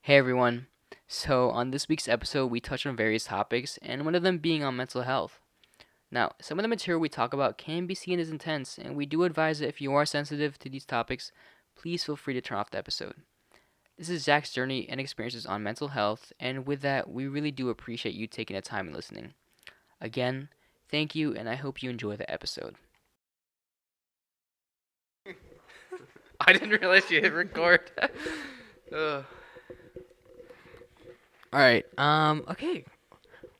Hey everyone. So, on this week's episode, we touch on various topics, and one of them being on mental health. Now, some of the material we talk about can be seen as intense, and we do advise that if you are sensitive to these topics, please feel free to turn off the episode. This is Zakk's journey and experiences on mental health, and with that, we really do appreciate you taking the time and listening. Again, thank you, and I hope you enjoy the episode. I didn't realize you hit record. Ugh. Alright, okay.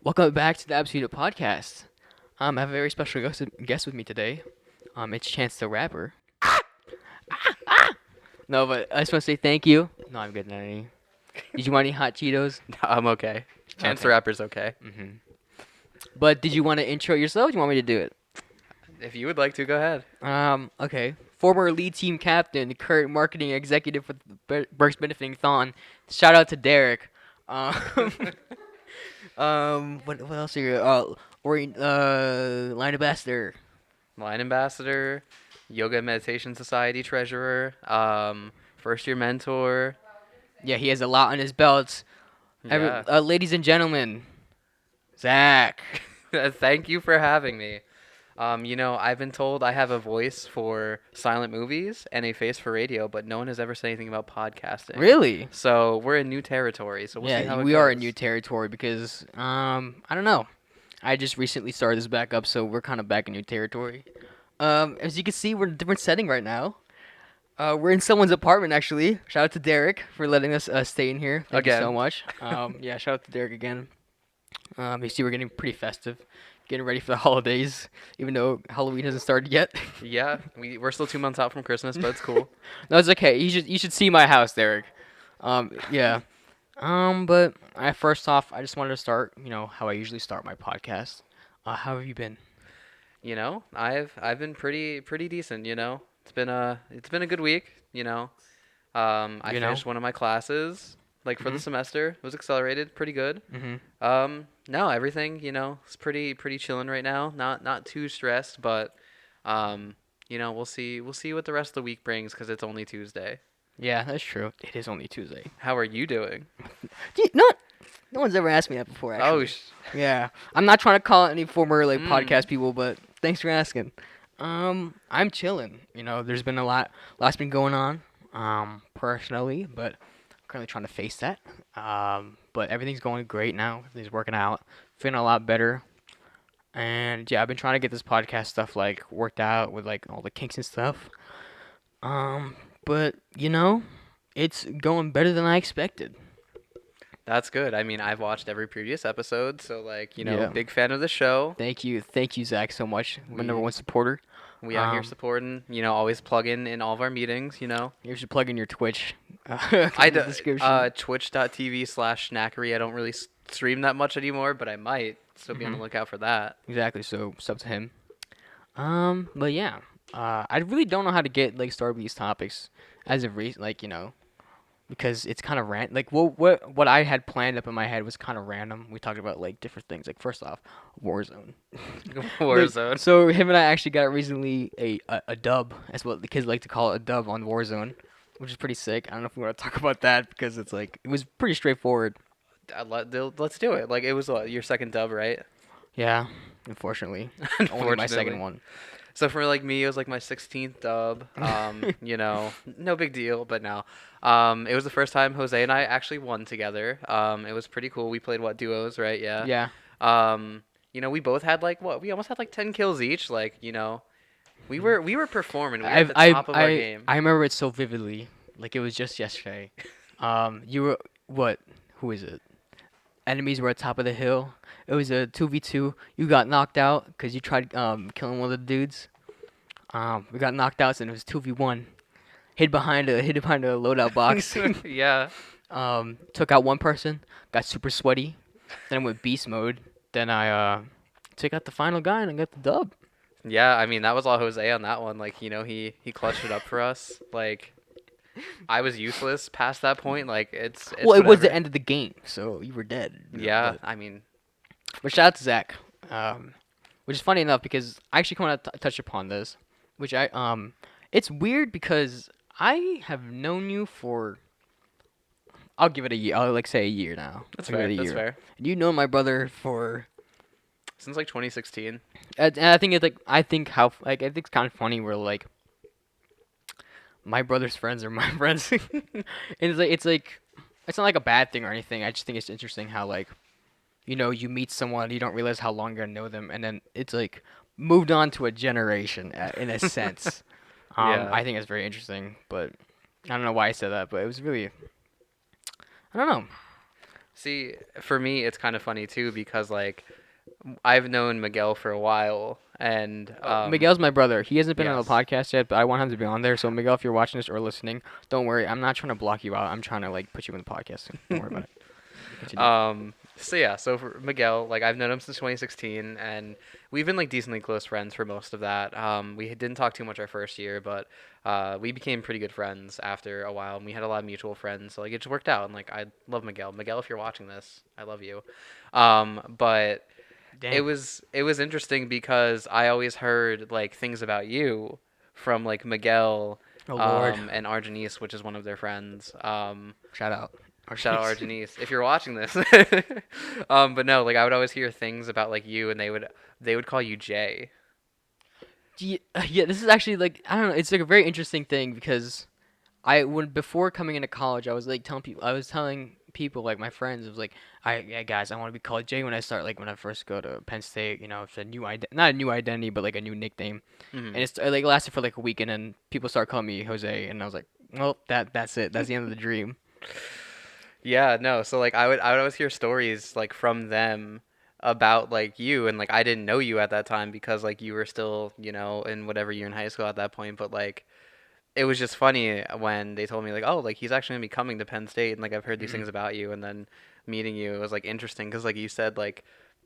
Welcome back to the Absolute Podcast. I have a very special guest with me today. It's Chance the Rapper. No, but I just want to say thank you. No, I'm good, Nanny. Did you want any hot Cheetos? No, I'm okay. Chance the Okay. Rapper's okay. But did you want to intro yourself? Or do you want me to do it? If you would like to, go ahead. Okay. Former lead team captain, current marketing executive for the Berks Benefiting Thon. Shout out to Derek. Um, what else are you? Line ambassador. Line ambassador, Yoga and Meditation Society treasurer, first year mentor. Yeah, he has a lot on his belt. Yeah. Ladies and gentlemen, Zakk. Thank you for having me. I've been told I have a voice for silent movies and a face for radio, but no one has ever said anything about podcasting. Really? So we're in new territory. So we'll see how Yeah, it we are in goes. new territory because I don't know. I just recently started this back up, so we're kind of back in new territory. As you can see, we're in a different setting right now. We're in someone's apartment actually. Shout out to Derek for letting us stay in here. Thank you so Again. much. Yeah, shout out to Derek again. You see, we're getting pretty festive, getting ready for the holidays, even though Halloween hasn't started yet. Yeah, we're still 2 months out from Christmas, but it's cool. No, it's okay. You should see my house, Derek. Yeah. But first off, I just wanted to start, how I usually start my podcast. How have you been? I've been pretty decent. It's been a good week. I You know? finished one of my classes like for the Mhm. semester. It was accelerated, pretty good. Mhm. No, everything is pretty chilling right now. Not too stressed, but we'll see what the rest of the week brings because it's only Tuesday. Yeah, that's true. It is only Tuesday. How are you doing? No one's ever asked me that before, Oh, actually. Yeah, I'm not trying to call any former mm, podcast people, but thanks for asking. I'm chilling. There's been lot's been going on, personally, but I'm currently trying to face that. But everything's going great now. Everything's working out, feeling a lot better. And yeah, I've been trying to get this podcast stuff worked out with all the kinks and stuff. But it's going better than I expected. that's good. I mean, I've watched every previous episode, so Yeah. big fan of the show. Thank you, Zakk, so much. My number We one supporter. we out here Um, supporting, always plug in all of our meetings. you should plug in your Twitch I in do, the description. twitch.tv/snackery. I don't really stream that much anymore, but I might. So be on the Mhm. lookout for that. Exactly. So, sub to him. But yeah, I really don't know how to get started with these topics as of recent, because it's kind of Like what I had planned up in my head was kind of random. We talked about different things. Like first off, Warzone. Warzone. So him and I actually got recently a dub, as what the kids like to call it, a dub on Warzone, which is pretty sick. I don't know if we want to talk about that because it's it was pretty straightforward. Let's do it. It was your second dub, right? Yeah, unfortunately, only my second Unfortunately. one. So for me, it was my 16th dub. No big deal, but no. It was the first time Jose and I actually won together. It was pretty cool. We played duos, right? Yeah. Yeah. We both had what? We almost had 10 kills each. We were performing. We were at the top of our game. I remember it so vividly. Like it was just yesterday. You were what? Who is it? Enemies were at top of the hill. It was a 2v2. You got knocked out because you tried killing one of the dudes. We got knocked out, and it was 2v1. Hid behind a loadout box. Yeah. Took out one person. Got super sweaty. Then I went beast mode. Then I took out the final guy and I got the dub. Yeah, I mean that was all Jose on that one. He clutched it up for us. I was useless past that point. It's Well, it was the whatever. end of the game, so you were dead. Yeah, But, I mean, but shout out to Zakk. Which is funny enough because I actually want to touch upon this. It's weird because I have known you for I'll give it a year. I'll like say a year now. That's I'll give it fair. a That's year. fair. And you know my brother for. Since like 2016. And I think it's like I think it's kind of funny where like my brother's friends are my friends. And it's like it's not like a bad thing or anything. I just think it's interesting how like you meet someone, you don't realize how long you're gonna know them, and then it's like moved on to a generation in a sense. Yeah. I think it's very interesting, but I don't know why I said that, but it was really I don't know. See, for me, it's kind of funny too because like I've known Miguel for a while, and Oh, Miguel's my brother. He hasn't been on the yes. podcast yet, but I want him to be on there. So Miguel, if you're watching this or listening, don't worry. I'm not trying to block you out. I'm trying to like put you in the podcast. Don't worry about it. Continue. So yeah, so for Miguel, like I've known him since 2016, and we've been like decently close friends for most of that. We didn't talk too much our first year, but we became pretty good friends after a while, and we had a lot of mutual friends. So like it just worked out, and like I love Miguel. Miguel, if you're watching this, I love you. But Damn. it was interesting because I always heard like things about you from like Miguel, Oh Lord. and Arjanice, which is one of their friends. Shout out. Shout out Arjanice if you're watching this. But no, like I would always hear things about like you, and they would call you Jay. Yeah, yeah, this is actually like I don't know. It's like a very interesting thing because when before coming into college, I was telling people like my friends, it was like, yeah, guys, I want to be called Jay when I start like when I first go to Penn State. It's a new not a new identity, but like a new nickname, Hmm. and it's like lasted for like a week, and then people start calling me Jose, and I was like, well, that's it. That's the end of the dream. Yeah, no. So like I would always hear stories like from them about like you, and like I didn't know you at that time because like you were still in whatever year in high school at that point. But like it was just funny when they told me like, oh, like he's actually gonna be coming to Penn State, and like I've heard these Hmm. things about you, and then meeting you, it was like interesting because like you said, like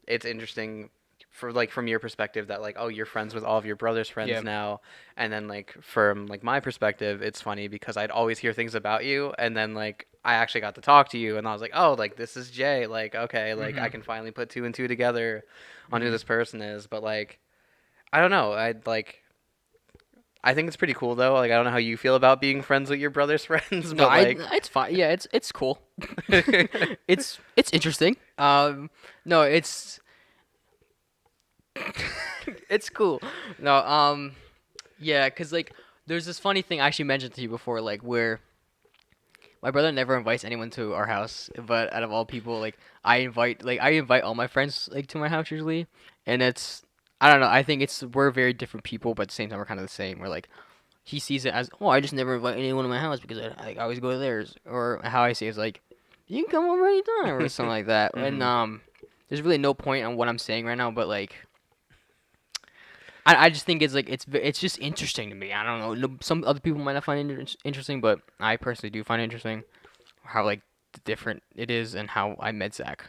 it's interesting for like from your perspective that like, oh, you're friends with all of your brother's friends Yeah. now, and then like from like my perspective, it's funny because I'd always hear things about you, and then like I actually got to talk to you, and I was like, oh, like this is Jay, like okay, like I Hmm. can finally put two and two together on who Hmm. this person is, but like I don't know, I think it's pretty cool though. Like I don't know how you feel about being friends with your brother's friends, No, but like it's fine. Yeah, it's cool. It's interesting. No, it's it's cool. No, yeah, cause like there's this funny thing I actually mentioned to you before, like where my brother never invites anyone to our house, but out of all people, like I invite all my friends like to my house usually, and it's I don't know. I think we're very different people, but at the same time we're kind of the same. We're like he sees it as oh I just never invite anyone to my house because I always go to theirs, or how I see it is like you can come over anytime or something like that. And hmm. there's really no point on what I'm saying right now, but like I just think it's like it's just interesting to me. I don't know. Some other people might not find it interesting, but I personally do find it interesting how like different it is and how I met Zakk.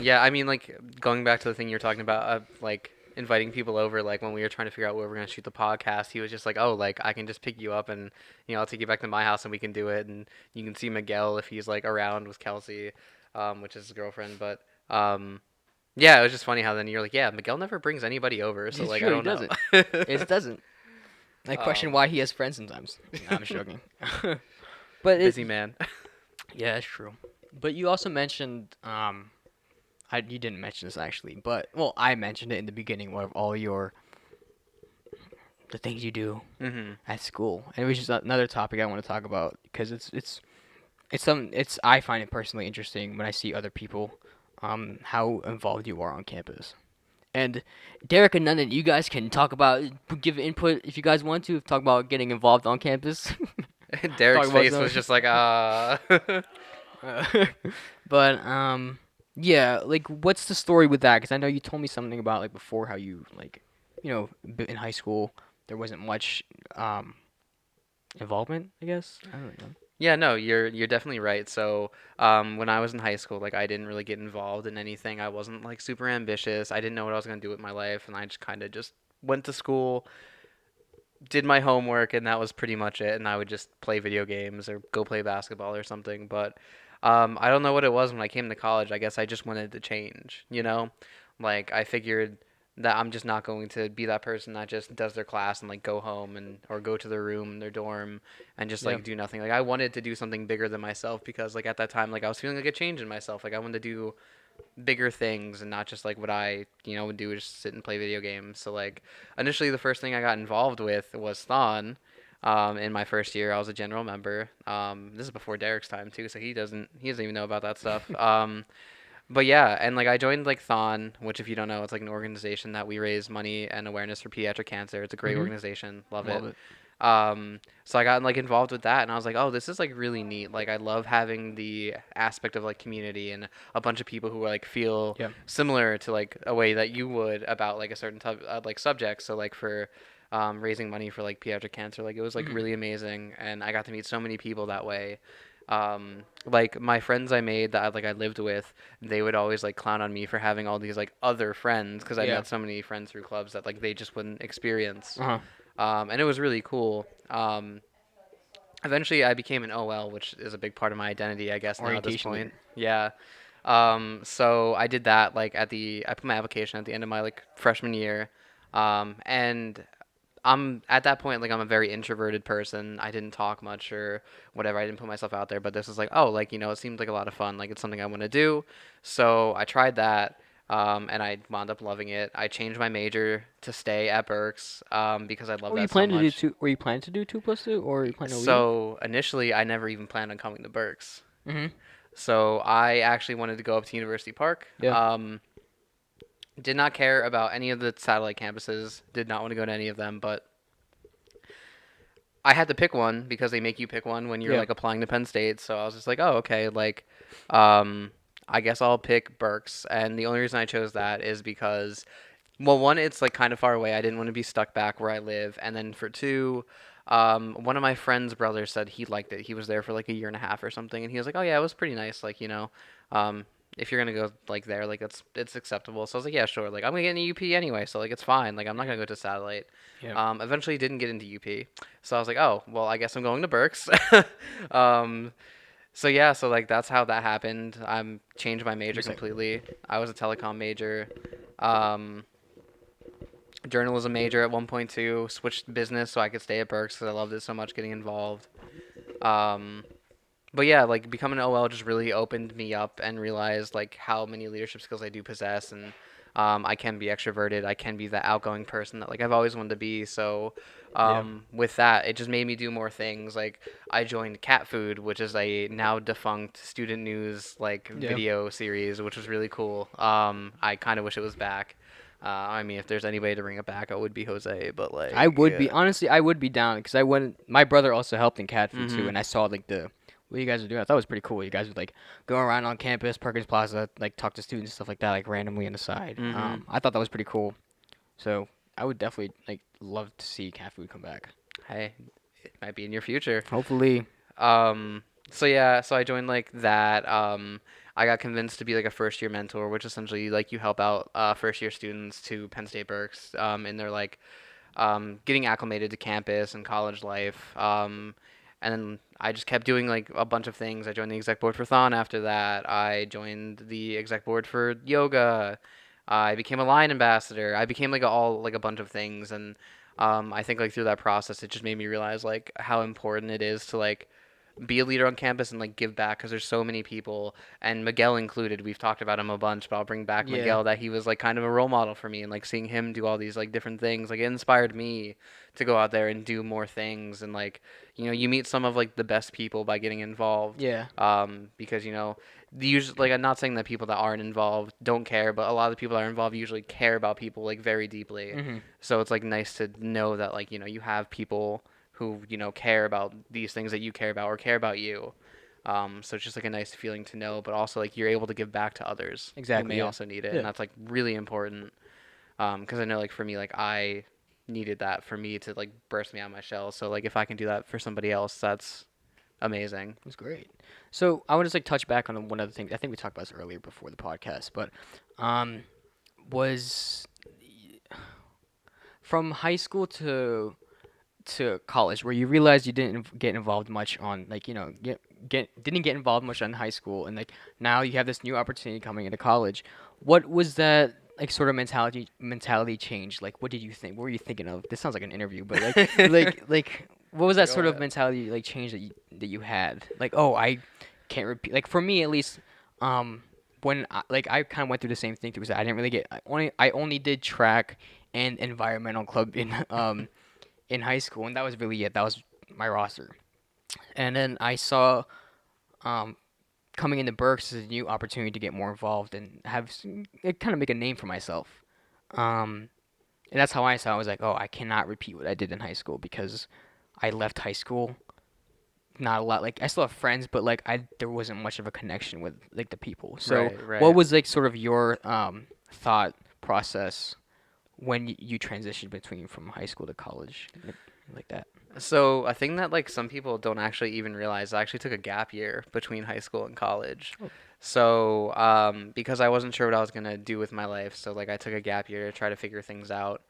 Yeah, I mean like going back to the thing you're talking about, like inviting people over, like when we were trying to figure out where we're gonna shoot the podcast, he was just like, oh, like I can just pick you up and I'll take you back to my house and we can do it, and you can see Miguel if he's like around with Kelsey, which is his girlfriend, but yeah, it was just funny how then you're like, yeah, Miguel never brings anybody over, so It's like I true, he don't know. doesn't. It doesn't. I question um, why he has friends sometimes. No, I'm just joking. But busy man. yeah, it's true. But you also mentioned you didn't mention this actually, but well, I mentioned it in the beginning of all the things you do Hmm. at school, and it was just another topic I want to talk about because it's I find it personally interesting when I see other people, how involved you are on campus. And Derek and Nundan, you guys can talk about give input if you guys want to talk about getting involved on campus. Talk Derek's about face was some. just like Uh, but yeah, like what's the story with that? Because I know you told me something about like before how you like, in high school there wasn't much involvement. I guess I don't know. Yeah, no, you're definitely right. So, when I was in high school, like I didn't really get involved in anything. I wasn't like super ambitious. I didn't know what I was gonna do with my life, and I just kind of just went to school, did my homework, and that was pretty much it. And I would just play video games or go play basketball or something. But I don't know what it was when I came to college. I guess I just wanted to change, you know? Like I figured that I'm just not going to be that person that just does their class and like go home and or go to their room, their dorm, and just Yeah. like do nothing. Like I wanted to do something bigger than myself because like at that time like I was feeling like a change in myself. Like I wanted to do bigger things and not just like what I would do is just sit and play video games. So like initially the first thing I got involved with was Thon. In my first year, I was a general member. This is before Derek's time too, so he doesn't even know about that stuff. But yeah, and like I joined like Thon, which if you don't know, it's like an organization that we raise money and awareness for pediatric cancer. It's a great Mhm. organization. Love Love it. it. So I got like involved with that, and I was like, oh, this is like really neat. Like I love having the aspect of like community and a bunch of people who like feel Yeah. similar to like a way that you would about like a certain type like subject. So like for raising money for like pediatric cancer, like it was like Mhm. really amazing, and I got to meet so many people that way. Like my friends I made that I lived with, they would always like clown on me for having all these like other friends because I Yeah. met so many friends through clubs that like they just wouldn't experience. Uh-huh. And it was really cool. Eventually, I became an OL, which is a big part of my identity, I guess, now at this Orientation point. leader. Yeah. So I did that like I put my application at the end of my like freshman year, and I'm at that point like I'm a very introverted person. I didn't talk much or whatever. I didn't put myself out there, but this is like, oh, like it seemed like a lot of fun. Like it's something I want to do. So I tried that. And I wound up loving it. I changed my major to stay at Berks because I love Were you that so planning to do much. two? Were you planning to do 2+2, or were you planning to leave? So initially, I never even planned on coming to Berks. Mhm. So I actually wanted to go up to University Park. Yeah. Did not care about any of the satellite campuses. Did not want to go to any of them. But I had to pick one because they make you pick one when you're Yeah. like applying to Penn State. So I was just like, oh, okay, like, um, I guess I'll pick Berks. And the only reason I chose that is because, well, one, it's like kind of far away. I didn't want to be stuck back where I live. And then for two, one of my friend's brothers said he liked it. He was there for like a year and a half or something, and he was like, "Oh yeah, it was pretty nice. Like um, if you're gonna go like there, like it's acceptable." So I was like, "Yeah, sure. Like I'm gonna get into UP anyway, so like it's fine. Like I'm not gonna go to satellite." Yeah. Eventually didn't get into UP, so I was like, "Oh well, I guess I'm going to Berks." um, so yeah, so like that's how that happened. I'm changed my Give me major a second. completely. I was a telecom major. Um, Journalism major at 1.2, switched to business so I could stay at Berks because I loved it so much getting involved. Um, but yeah, like becoming an OL just really opened me up and realized like how many leadership skills I do possess, and I can be extroverted. I can be that outgoing person that like I've always wanted to be. So Yeah. with that, it just made me do more things. Like I joined Cat Food, which is a now defunct student news like Yeah. video series, which was really cool. I kind of wish it was back. I mean, if there's any way to bring it back, I would be Jose. But I like, would be yeah. honestly, I would be down because I went. My brother also helped in cat food too, Mhm. and I saw like the what you guys were doing. I thought it was pretty cool. You guys would like go around on campus, Perkins Plaza, like talk to students and stuff like that, like randomly on the side. Mhm. I thought that was pretty cool. So I would definitely like love to see cat food come back. Hey, it might be in your future. Hopefully. Um, so yeah, so I joined like that. I got convinced to be like a first year mentor, which essentially like you help out first year students to Penn State Berks in their like getting acclimated to campus and college life. And then I just kept doing like a bunch of things. I joined the exec board for Thon after that. I joined the exec board for yoga. I became a Lion ambassador. I became like all like a bunch of things, and I think like through that process, it just made me realize like how important it is to like be a leader on campus and like give back because there's so many people, and Miguel included. We've talked about him a bunch, but I'll bring back Yeah. Miguel, that he was like kind of a role model for me, and like seeing him do all these like different things, like it inspired me to go out there and do more things. And like you meet some of like the best people by getting involved. Yeah. Because the usually, like, I'm not saying that people that aren't involved don't care, but a lot of the people that are involved usually care about people like very deeply. Mhm. So it's like nice to know that like you have people who care about these things that you care about or care about you. So it's just like a nice feeling to know, but also like you're able to give back to others who Exactly. may Yeah. also need it, Yeah. and that's like really important. Because I know like for me, like I needed that for me to like burst me out of my shell. So like if I can do that for somebody else, that's amazing. It was great. So I want to just like touch back on one of the things I think we talked about this earlier before the podcast, but um, was from high school to college where you realized you didn't get involved much on like didn't get involved much on high school, and like now you have this new opportunity coming into college. What was that like sort of mentality change? Like, what did you think? What were you thinking of? This sounds like an interview, but like what was that Go sort of ahead. mentality like change that you had? Like, oh, I can't repeat. Like for me at least, um, when I kind of went through the same thing too. Because I didn't really get I only did track and environmental club in high school, and that was really it. That was my roster. And then I saw um coming into Berks is a new opportunity to get more involved and kind of make a name for myself. Um, and that's how I saw it. I was like, oh, I cannot repeat what I did in high school because I left high school not a lot. Like I still have friends, but like I there wasn't much of a connection with like the people. So Right, what right. was like sort of your thought process when you transitioned between from high school to college like that? So a thing that like some people don't actually even realize, I actually took a gap year between high school and college. Oh. So because I wasn't sure what I was gonna do with my life, so like I took a gap year to try to figure things out.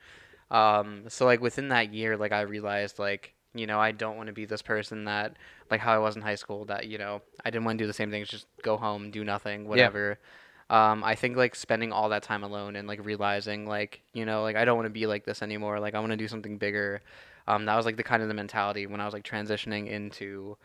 So like within that year, like I realized like, I don't want to be this person that like how I was in high school that, I didn't want to do the same things, just go home, do nothing, Yeah. whatever. I think like spending all that time alone and like realizing like, like I don't want to be like this anymore. Like I want to do something bigger. That was like the kind of the mentality when I was like transitioning into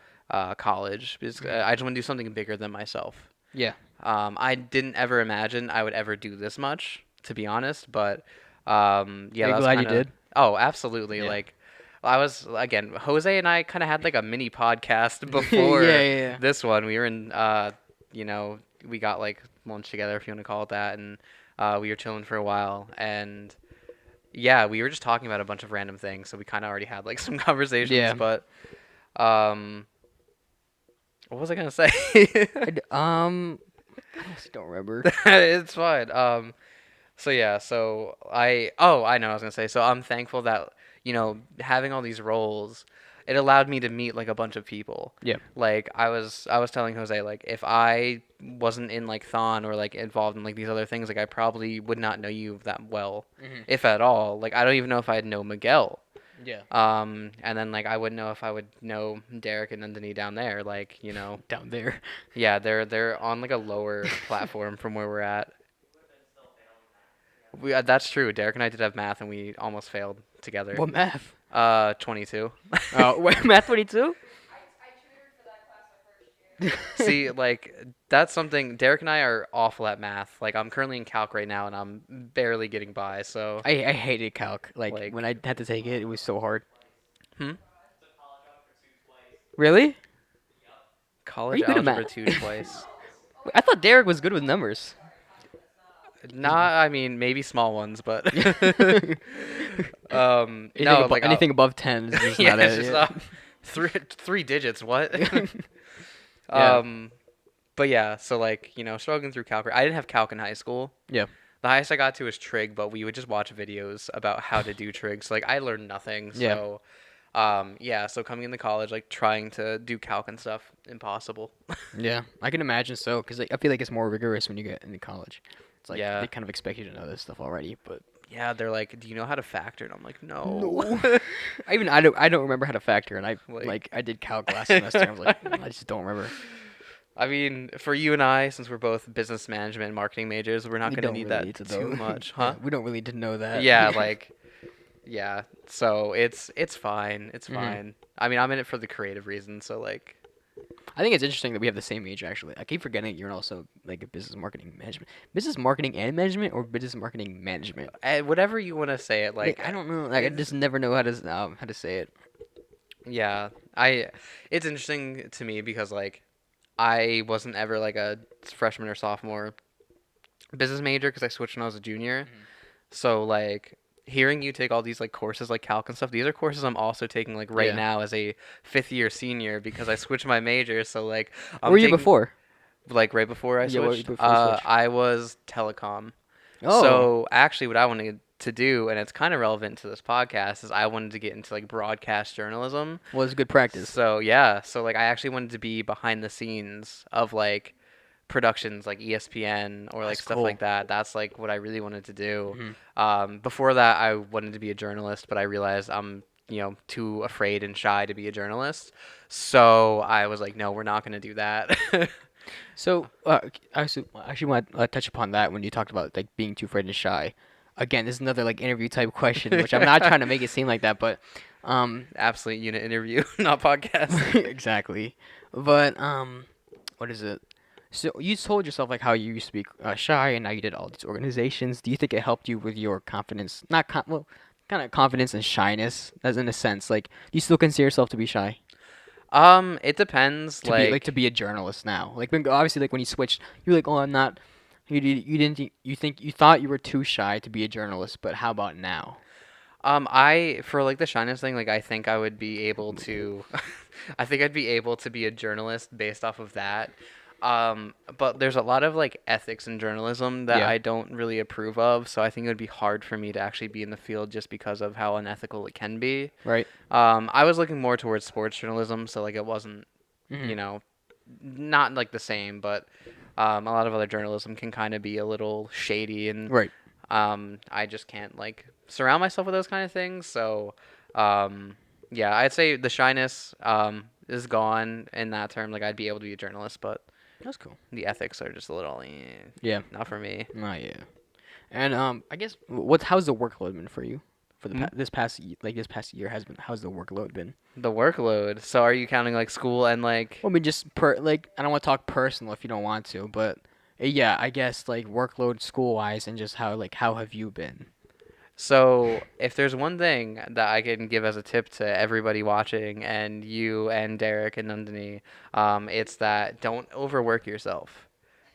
college because Mhm. I just want to do something bigger than myself. Yeah. I didn't ever imagine I would ever do this much, to be honest, but yeah, Are you that was glad you kind of. did? Oh, absolutely. Yeah. Like, I was again, Jose and I kind of had like a mini podcast Yeah, before yeah, this one. We were in, we got like lunch together, if you want to call it that, and we were chilling for a while, and yeah, we were just talking about a bunch of random things, so we kind of already had like some conversations, yeah. but um, what was I gonna say? I honestly don't remember. It's fine. So yeah, so I know what I was gonna say. So I'm thankful that, having all these roles, it allowed me to meet like a bunch of people. Yeah. Like I was telling Jose like if I wasn't in like Thon or like involved in like these other things, like I probably would not know you that well, Hmm. if at all. Like I don't even know if I'd know Miguel. Yeah. And then like I wouldn't know if I would know Derek and Nandini down there. Like, Down there. yeah, they're on like a lower platform from where we're at. That's true. Derek and I did have math, and we almost failed together. What math? 22. Oh, wait, math 22? See, like that's something. Derek and I are awful at math. Like I'm currently in calc right now, and I'm barely getting by. So, I hated calc. Like when like, I had to take it, it was so hard. hmm, Really? Are college you good at algebra math? two twice. Wait, I thought Derek was good with numbers. Not, I mean, maybe small ones, but anything no, above like anything above 10 is just yeah, not it's just it. three digits. What? Yeah. um, but yeah, so like struggling through calc. I didn't have calc in high school. Yeah. The highest I got to was trig, but we would just watch videos about how to do trig. So like I learned nothing. Yeah. So yeah, so coming into college, like trying to do calc and stuff, impossible. Yeah. I can imagine so, because like, I feel like it's more rigorous when you get into college. It's like they Yeah. kind of expect you to know this stuff already, but Yeah, they're like, "Do you know how to factor?" And I'm like, "No." no. I don't remember how to factor, and Like, I did calc last semester. I was like, I just don't remember. I mean, for you and I, since we're both business management and marketing majors, we're not We going to don't need really that need to too know. much, Yeah, huh? we don't really need to know that. Yeah, like yeah. So it's fine. It's Hmm. fine. I mean, I'm in it for the creative reasons, so like I think it's interesting that we have the same age. Actually, I keep forgetting you're also like a business marketing and management, or business marketing management. whatever you want to say it Like like I don't know. Like I it's just never know how to say it. yeah. I it's interesting to me because like I wasn't ever like a freshman or sophomore business major because I switched when I was a junior. Mhm. So like hearing you take all these like courses like calc and stuff, these are courses I'm also taking like right Yeah. now as a fifth year senior because I switched my major. So like What I'm were you taking before? like right before I Yeah, what were you switched, before you switch? I was telecom. Oh, So actually, what I wanted to do, and it's kind of relevant to this podcast, is I wanted to get into like broadcast journalism. well, it's good practice. So yeah, so like I actually wanted to be behind the scenes of like productions like ESPN or like That's stuff cool. like that. That's like what I really wanted to do. Hmm. Before that, I wanted to be a journalist, but I realized I'm too afraid and shy to be a journalist. So I was like, no, we're not gonna do that. So, I actually want to touch upon that when you talked about like being too afraid and shy. Again, this is another like interview type question, which I'm not trying to make it seem like that, but um, Absolute unit interview, not podcast. exactly. But what is it? So you told yourself like how you used to be shy, and now you did all these organizations. Do you think it helped you with your confidence? Not well, kind of confidence and shyness, as in a sense. Like, do you still consider yourself to be shy? It depends. To be a journalist now. Like when obviously like when you switched, you're like, oh, I'm not. You didn't you thought you were too shy to be a journalist, but how about now? I for like the shyness thing, like I think I would be able to, I think I'd be able to be a journalist based off of that. But there's a lot of like ethics in journalism that Yeah. I don't really approve of, so I think it would be hard for me to actually be in the field just because of how unethical it can be. Right. I was looking more towards sports journalism, so like it wasn't, Hmm. you know, not like the same, but a lot of other journalism can kind of be a little shady, and Right. I just can't like surround myself with those kind of things. So, um, yeah, I'd say the shyness is gone in that term. Like I'd be able to be a journalist, but That's cool. the ethics are just a little, Yeah. not for me. Oh yeah. And I guess how's the workload been for you for Hmm? this past year has been how's the workload been? The workload. So are you counting like school and like? Well, I mean, just like I don't want to talk personal if you don't want to, but yeah, I guess like workload school wise and just how have you been? So if there's one thing that I can give as a tip to everybody watching, and you and Derek and Nandini, it's that don't overwork yourself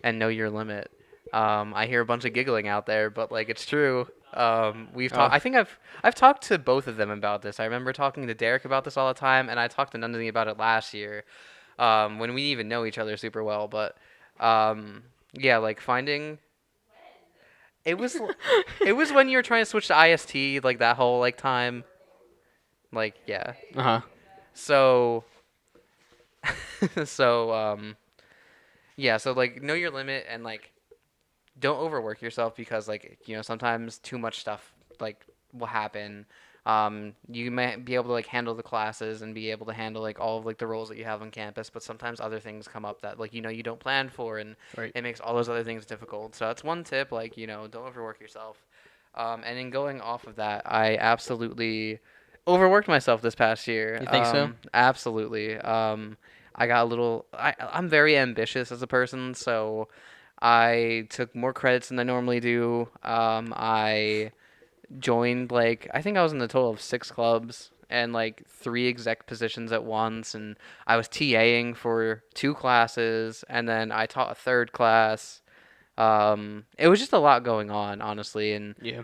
and know your limit. I hear a bunch of giggling out there, but like it's true. We've talked. Oh, I think I've talked to both of them about this. I remember talking to Derek about this all the time, and I talked to Nandini about it last year, when we even know each other super well. But yeah, like finding it was it was when you were trying to switch to IST, like that whole like time. Like yeah. uh-huh. So so yeah, so like know your limit and like don't overwork yourself because like sometimes too much stuff like will happen. You might be able to like handle the classes and be able to handle like all of like the roles that you have on campus, but sometimes other things come up that like you don't plan for, and Right. it makes all those other things difficult. So that's one tip, like don't overwork yourself. And in going off of that, I absolutely overworked myself this past year. You think so? Absolutely. I got a little. I'm very ambitious as a person, so I took more credits than I normally do. I joined like I think I was in the total of 6 clubs and like 3 exec positions at once, and I was TAing for 2 classes, and then I taught a third class. It was just a lot going on, honestly, and Yeah.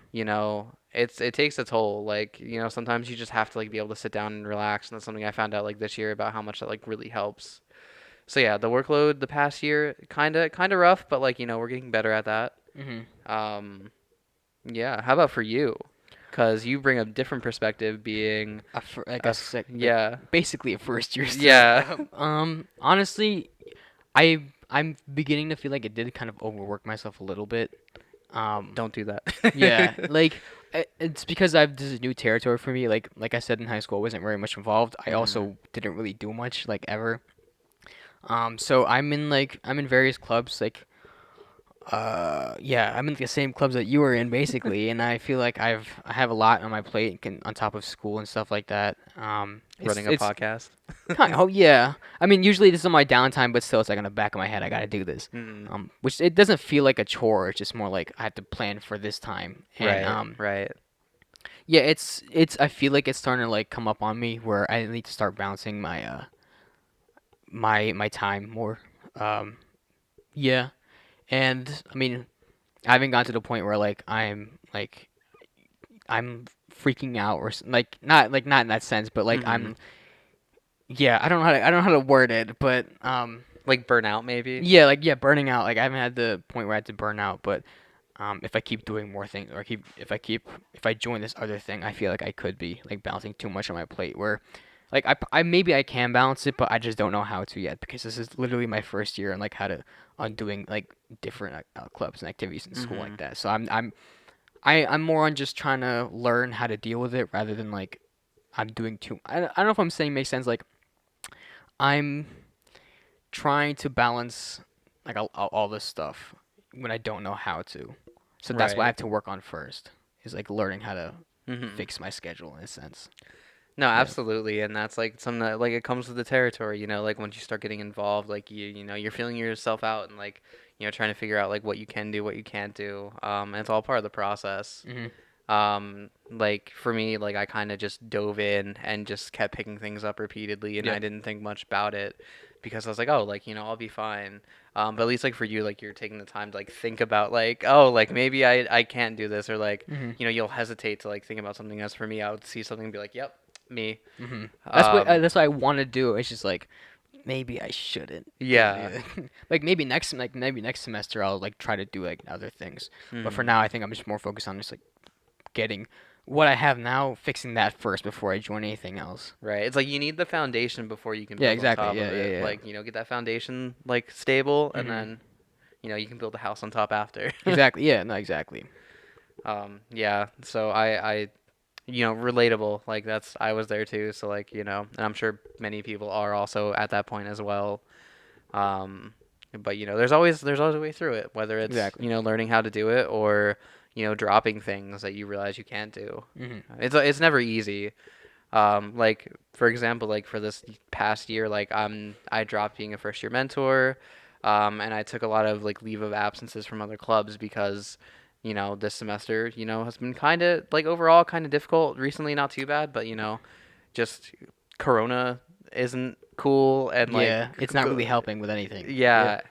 it takes a toll. Like sometimes you just have to like be able to sit down and relax, and that's something I found out like this year about how much that like really helps. So yeah, the workload the past year kind of rough, but like we're getting better at that. Mhm. Um, yeah. How about for you? Because you bring a different perspective, being Like a a sick, like yeah, basically a first year student. yeah. Honestly, I'm beginning to feel like I did kind of overwork myself a little bit. Um, Don't do that. yeah, like it's because this is new territory for me. Like I said in high school, I wasn't very much involved. I Mhm. also didn't really do much like ever. So I'm in various clubs yeah, I'm in the same clubs that you were in basically, and I feel like I have a lot on my plate on top of school and stuff like that. Running a It's podcast. kind of, oh yeah. I mean, usually this is on my downtime, but still, it's like on the back of my head. I gotta do this. Mm. Which it doesn't feel like a chore. It's just more like I have to plan for this time. And Right. Right. yeah, it's. I feel like it's starting to like come up on me where I need to start balancing my time more. Um, yeah, and I mean, I haven't gotten to the point where I'm freaking out or like not in that sense, but like Mhm. yeah, I don't know how to word it, but Like burnout, maybe. yeah, like yeah, burning out. Like I haven't had the point where I had to burn out, but if I keep doing more things or if I join this other thing, I feel like I could be like balancing too much on my plate. Where like I maybe I can balance it, but I just don't know how to yet because this is literally my first year and like how to on doing like different clubs and activities in school like Mhm. that. So I'm more on just trying to learn how to deal with it rather than like I'm doing too. I don't know if I'm saying makes sense. Like I'm trying to balance like all this stuff when I don't know how to. So that's what I Right. have to work on first. Is like learning how to Hmm. fix my schedule in a sense. No, Yeah. absolutely, and that's like something that like it comes with the territory, like once you start getting involved, like you're feeling yourself out and like trying to figure out like what you can do, what you can't do. And it's all part of the process. Mhm. Like for me, like I kind of just dove in and just kept picking things up repeatedly, and I Yep. didn't think much about it because I was like, oh, like I'll be fine. But at least like for you, like you're taking the time to like think about like, oh, like maybe I can't do this, or like Mhm. you'll hesitate to like think about something. As for me, I would see something and be like, yep, me. Mhm. Um, That's what I want to do. It's just like maybe I shouldn't. 'Cause, yeah. yeah. Like maybe next semester I'll like try to do like other things. But for Hmm. now I think I'm just more focused on just like getting what I have now, fixing that first before I join anything else. Right. It's like you need the foundation before you can Yeah, build on exactly. top Yeah, of yeah, it. yeah. Like, get that foundation like stable, and Mhm. then, you can build a house on top after. Exactly. Yeah, no, exactly. Yeah. So relatable. Like I was there too. So like, and I'm sure many people are also at that point as well. Um, but there's always a way through it, whether it's, Exactly. learning how to do it, or, dropping things that you realize you can't do. Mhm. It's never easy. Like for example, like for this past year, like I dropped being a first year mentor, and I took a lot of like leave of absences from other clubs because, this semester, has been kind of like overall kind of difficult. Recently, not too bad, but just Corona isn't cool, and like Yeah, it's not really helping with anything. Yeah. yeah,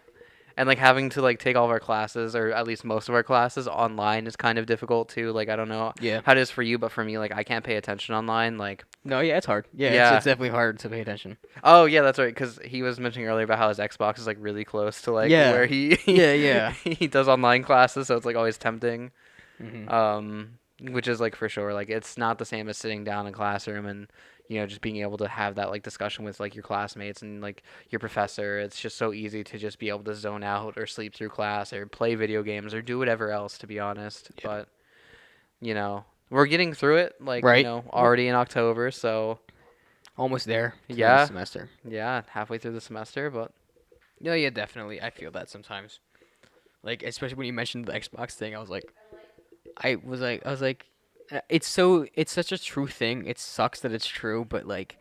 and like having to like take all of our classes, or at least most of our classes, online is kind of difficult too. Like I don't know Yeah. how it is for you, but for me, like I can't pay attention online. Like No, yeah, it's hard. Yeah, it's yeah. definitely hard to pay attention. Oh yeah, that's right. Because he was mentioning earlier about how his Xbox is like really close to like where Yeah. he Yeah, yeah. he does online classes, so it's like always tempting. Mhm. Which is like for sure, like it's not the same as sitting down in a classroom and just being able to have that like discussion with like your classmates and like your professor. It's just so easy to just be able to zone out or sleep through class or play video games or do whatever else, to be honest. Yeah. But we're getting through it, like Right. already in October, so Almost there to the yeah, semester. yeah, halfway through the semester, but Yeah, yeah, definitely. I feel that sometimes. Like especially when you mentioned the Xbox thing, I was like, it's such a true thing. It sucks that it's true, but like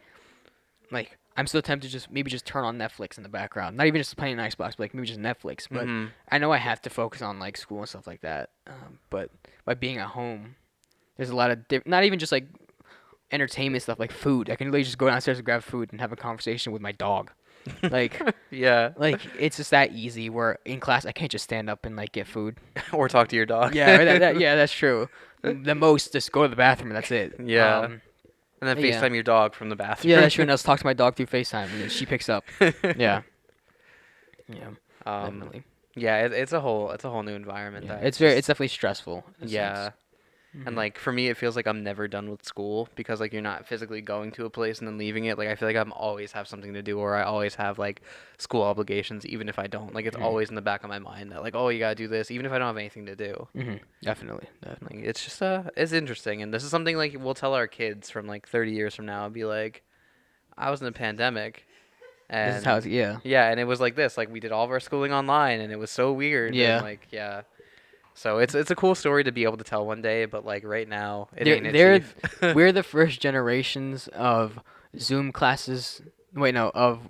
I'm so tempted to just maybe just turn on Netflix in the background. Not even just playing an Xbox, but like maybe just Netflix. But mhm. I know I have to focus on like school and stuff like that. But by being at home, there's a lot of not even just like entertainment stuff like food. I can literally just go downstairs and grab food and have a conversation with my dog. Like Yeah. like it's just that easy. Where in class I can't just stand up and like get food. Or talk to your dog. Yeah, yeah, that's true. The most, just go to the bathroom and that's it. Yeah. And then Yeah, FaceTime your dog from the yeah, bathroom. that's true. And I'll talk to my dog through FaceTime and then she picks up. Yeah, yeah, Um, definitely. yeah, it's a whole new environment Yeah, that's it's just definitely stressful in a sense. yeah. And like for me, it feels like I'm never done with school because like you're not physically going to a place and then leaving it. Like I feel like I'm always have something to do, or I always have like school obligations, even if I don't. Like it's Hmm. always in the back of my mind that like, oh, you gotta do this, even if I don't have anything to do. Hmm. Definitely, Like definitely. it's just it's interesting, and this is something like we'll tell our kids from like 30 years from now, and be like, I was in a pandemic, This is how and yeah, yeah, and it was like this, like we did all of our schooling online, and it was so weird, and yeah. like yeah. So it's a cool story to be able to tell one day, but like right now, it They're ain't it, they're chief. we're the first generations of Zoom classes. Wait, no, of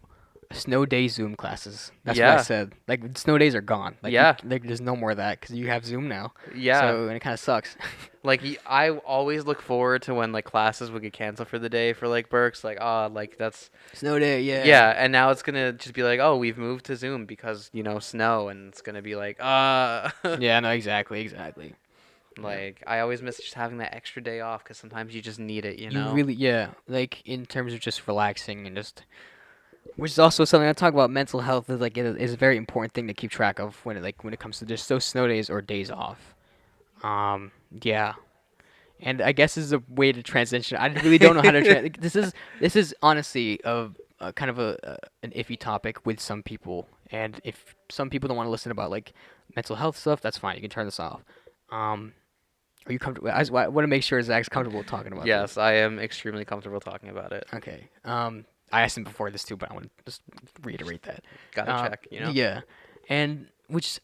snow day Zoom classes. That's what I Yeah, said. Like snow days are gone. yeah, Like there's no more of that because you have Zoom now. yeah. So and it kind of sucks. Like I always look forward to when like classes would get canceled for the day for like Berks. Like like that's Snow day, yeah. yeah. And now it's gonna just be like, oh, we've moved to Zoom because snow, and it's gonna be like Yeah, no, exactly, exactly. Yeah. like I always miss just having that extra day off because sometimes you just need it, you You know. really, yeah, like in terms of just relaxing and just, which is also something I talk about. Mental health is like it is a very important thing to keep track of when it comes to just those snow days or days off. Yeah, and I guess this is a way to transition. I really don't know how to. This is honestly a kind of an iffy topic with some people, and if some people don't want to listen about like mental health stuff, that's fine. You can turn this off. Um, are you comfortable? I want to make sure Zach's comfortable talking about this. Yes, I am extremely comfortable talking about it. Okay. I asked him before this too, but I want to just reiterate that. Gotta check, Yeah. And which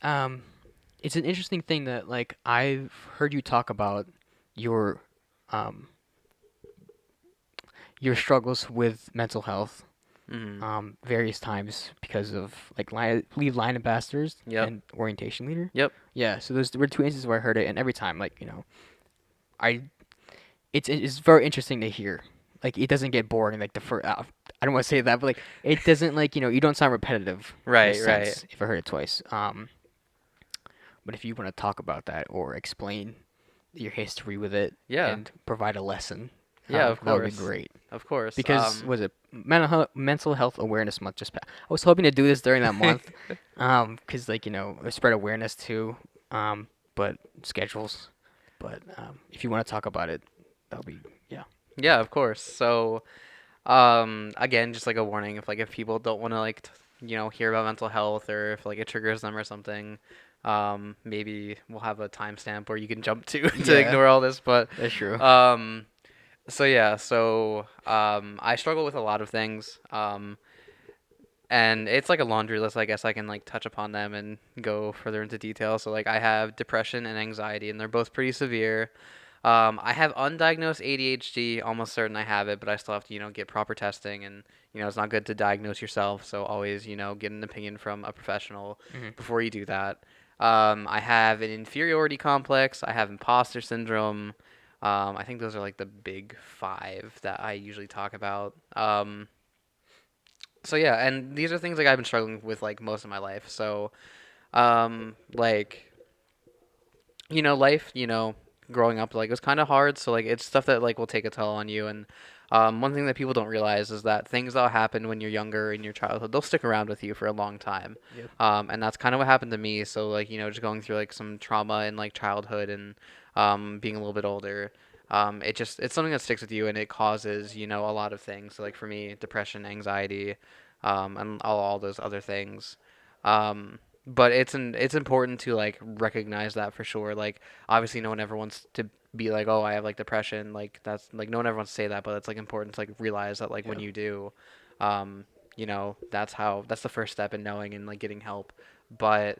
it's an interesting thing that like I've heard you talk about your um your struggles with mental health Mm-hmm. various times because of like lead line ambassadors Yep. and orientation leader. Yep. Yeah, so those were two instances where I heard it, and every time like I it's very interesting to hear. Like it doesn't get boring. Like the first, I don't want to say that, but like it doesn't like you don't sound repetitive in a Right. Right. sense if I heard it twice. But if you want to talk about that or explain your history with it Yeah. and provide a lesson, Yeah. Of that would be course. great. Of course. Because was it mental health awareness month just passed? I was hoping to do this during that month, because like spread awareness too, but schedules. But if you want to talk about it, that'll be yeah. Yeah. Of course. So, again, just like a warning, if people don't want to hear about mental health, or if like it triggers them or something, maybe we'll have a timestamp where you can jump to to Yeah, ignore all this. But that's true. um, so yeah, I struggle with a lot of things. And it's like a laundry list. I guess I can like touch upon them and go further into detail. So like I have depression and anxiety, and they're both pretty severe. I have undiagnosed ADHD, almost certain I have it, but I still have to, get proper testing, and it's not good to diagnose yourself. So always, get an opinion from a professional Hmm. before you do that. I have an inferiority complex. I have imposter syndrome. I think those are like the big five that I usually talk about. So yeah, and these are things like I've been struggling with like most of my life. So, like life, growing up like was kind of hard. So like it's stuff that like will take a toll on you. And one thing that people don't realize is that things that happen when you're younger in your childhood, they'll stick around with you for a long time. Yep. And that's kind of what happened to me. So like just going through like some trauma in like childhood, and being a little bit older. It's something that sticks with you, and it causes a lot of things. So like for me, depression, anxiety, and all those other things. But it's important to like recognize that for sure. Like obviously no one ever wants to be like, oh, I have like depression. Like that's like no one ever wants to say that, but it's like important to like realize that like when Yeah. you do, that's the first step in knowing and like getting help. But